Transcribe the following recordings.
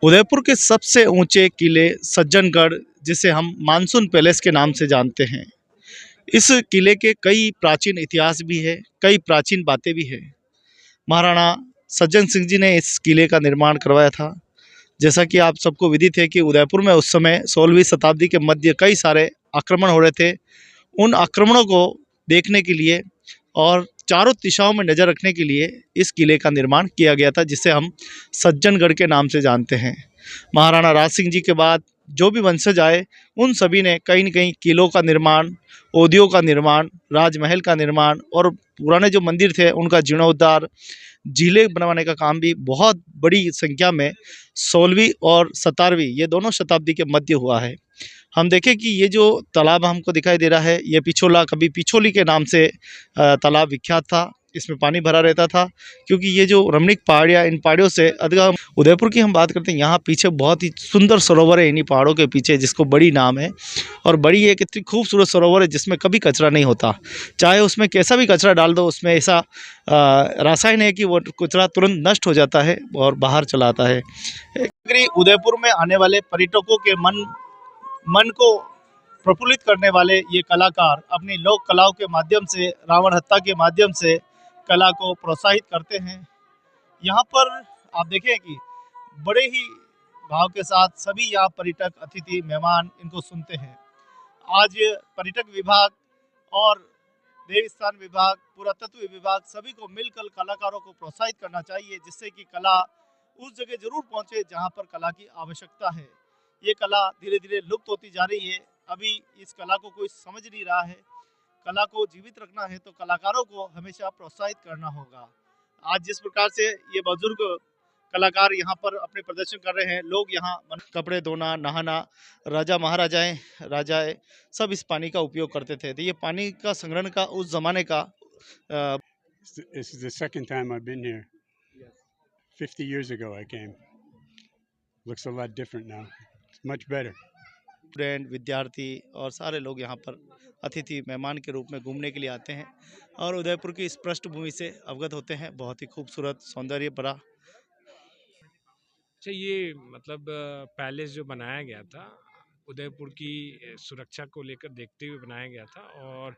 उदयपुर के सबसे ऊंचे किले सज्जनगढ़, जिसे हम मानसून पैलेस के नाम से जानते हैं। इस किले के कई प्राचीन इतिहास भी है, कई प्राचीन बातें भी है। महाराणा सज्जन सिंह जी ने इस किले का निर्माण करवाया था। जैसा कि आप सबको विदित है कि उदयपुर में उस समय 16वीं शताब्दी के मध्य कई सारे आक्रमण हो रहे थे। उन आक्रमणों को देखने के लिए और चारों दिशाओं में नज़र रखने के लिए इस किले का निर्माण किया गया था, जिसे हम सज्जनगढ़ के नाम से जानते हैं। महाराणा राज सिंह जी के बाद जो भी वंशज आए, उन सभी ने कहीं न कहीं किलों का निर्माण, ओदियों का निर्माण, राजमहल का निर्माण और पुराने जो मंदिर थे उनका जीर्णोद्धार, झीलें बनवाने का काम भी बहुत बड़ी संख्या में 16वीं और 17वीं ये दोनों शताब्दी के मध्य हुआ है। हम देखें कि ये जो तालाब हमको दिखाई दे रहा है, ये पिछोला, कभी पिछोली के नाम से तालाब विख्यात था। इसमें पानी भरा रहता था, क्योंकि ये जो रमणीक पहाड़ियाँ, इन पहाड़ियों से अधिक उदयपुर की हम बात करते हैं। यहाँ पीछे बहुत ही सुंदर सरोवर है, इन्हीं पहाड़ों के पीछे, जिसको बड़ी नाम है। और बड़ी एक इतनी खूबसूरत सरोवर है जिसमें कभी कचरा नहीं होता। चाहे उसमें कैसा भी कचरा डाल दो, उसमें ऐसा रासायन है कि वो कचरा तुरंत नष्ट हो जाता है और बाहर चला आता है। उदयपुर में आने वाले पर्यटकों के मन को प्रफुल्लित करने वाले ये कलाकार अपनी लोक कलाओं के माध्यम से, रावण हत्या के माध्यम से कला को प्रोत्साहित करते हैं। यहाँ पर आप देखें कि बड़े ही भाव के साथ सभी यहाँ पर्यटक, अतिथि, मेहमान इनको सुनते हैं। आज पर्यटक विभाग और देवस्थान विभाग, पुरातत्व विभाग सभी को मिलकर कलाकारों को प्रोत्साहित करना चाहिए, जिससे कि कला उस जगह जरूर पहुँचे जहाँ पर कला की आवश्यकता है। ये कला धीरे धीरे लुप्त होती जा रही है। अभी इस कला को कोई समझ नहीं रहा है। कला को जीवित रखना है तो कलाकारों को हमेशा प्रोत्साहित करना होगा। आज जिस प्रकार से ये बुजुर्ग कलाकार यहाँ पर अपने प्रदर्शन कर रहे हैं, लोग यहाँ कपड़े धोना, नहाना, राजा राजाएं सब इस पानी का उपयोग करते थे। तो ये पानी का संग्रहण का उस जमाने का This is the second time I've been here. 50 years ago I came. Looks a lot different now. It's much better. Student, विद्यार्थी और सारे लोग यहाँ पर अतिथि, मेहमान के रूप में घूमने के लिए आते हैं और उदयपुर की इस पृष्ठभूमि से अवगत होते हैं। बहुत ही खूबसूरत, सौंदर्य भरा। अच्छा, ये मतलब पैलेस जो बनाया गया था उदयपुर की सुरक्षा को लेकर देखते हुए बनाया गया था, और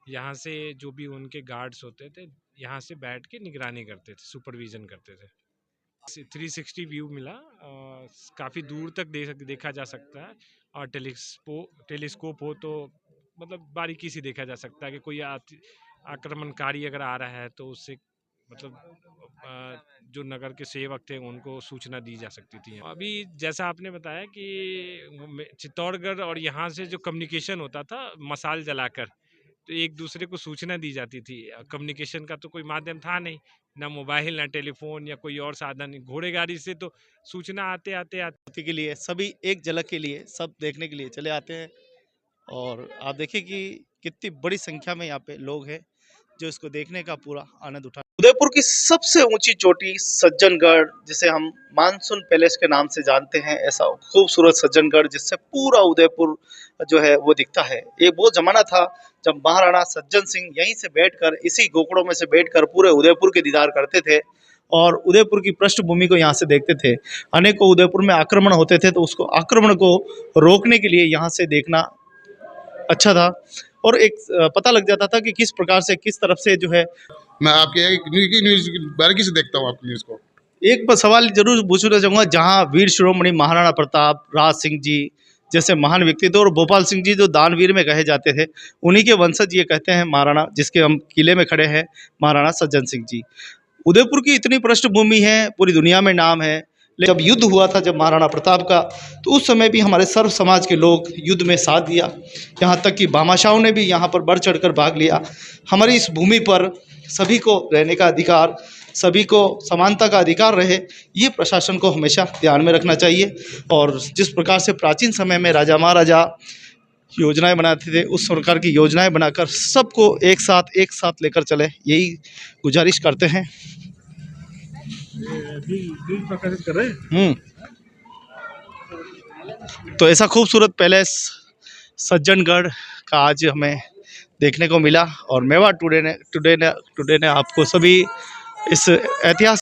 यहाँ से जो भी उनके गार्ड्स होते थे यहाँ से बैठ के निगरानी करते थे, सुपरविजन करते थे। 360 व्यू मिला, काफ़ी दूर तक देखा जा सकता है, और टेलीस्कोप हो तो मतलब बारीकी से देखा जा सकता है कि कोई आक्रमणकारी अगर आ रहा है तो उससे मतलब जो नगर के सेवक थे उनको सूचना दी जा सकती थी। अभी जैसा आपने बताया कि चित्तौड़गढ़ और यहाँ से जो कम्युनिकेशन होता था मसाल जलाकर, तो एक दूसरे को सूचना दी जाती थी। कम्युनिकेशन का तो कोई माध्यम था नहीं, ना मोबाइल, ना टेलीफोन या कोई और साधन। घोड़े गाड़ी से तो सूचना आते के लिए सभी एक झलक के लिए, सब देखने के लिए चले आते हैं। और आप देखिए कि कितनी बड़ी संख्या में यहाँ पे लोग हैं जो इसको देखने का पूरा आनंद उठा। उदयपुर की सबसे ऊंची चोटी सज्जनगढ़, जिसे हम मानसून पैलेस के नाम से जानते हैं, ऐसा खूबसूरत सज्जनगढ़ जिससे पूरा उदयपुर जो है वो दिखता है। ये वो जमाना था जब महाराणा सज्जन सिंह यहीं से बैठकर, इसी गोकड़ों में से बैठकर पूरे उदयपुर के दीदार करते थे और उदयपुर की पृष्ठभूमि को यहाँ से देखते थे। अनेकों उदयपुर में आक्रमण होते थे, तो उसको आक्रमण को रोकने के लिए यहाँ से देखना अच्छा था और एक पता लग जाता था कि किस प्रकार से, किस तरफ से जो है। मैं आपके न्यूज़ बारीकी से देखता हूँ आपकी न्यूज़ को। एक सवाल जरूर पूछना चाहूँगा, जहाँ वीर शिरोमणि महाराणा प्रताप, राज सिंह जी जैसे महान व्यक्ति थे और भोपाल सिंह जी जो दानवीर में कहे जाते थे, उन्हीं के वंशज ये कहते हैं महाराणा, जिसके हम किले में खड़े हैं, महाराणा सज्जन सिंह जी। उदयपुर की इतनी पृष्ठभूमि है, पूरी दुनिया में नाम है। जब युद्ध हुआ था जब महाराणा प्रताप का, तो उस समय भी हमारे सर्व समाज के लोग युद्ध में साथ दिया। यहाँ तक कि भामाशाहों ने भी यहाँ पर बढ़ चढ़कर भाग लिया। हमारी इस भूमि पर सभी को रहने का अधिकार, सभी को समानता का अधिकार रहे, ये प्रशासन को हमेशा ध्यान में रखना चाहिए। और जिस प्रकार से प्राचीन समय में राजा महाराजा योजनाएं बनाते थे, उस प्रकार की योजनाएं बनाकर सबको एक साथ लेकर चले, यही गुजारिश करते हैं। प्रकाशित कर रहे हैं। तो ऐसा खूबसूरत पैलेस सज्जनगढ़ का आज हमें देखने को मिला और मेवा टुडे ने आपको सभी इस ऐतिहासिक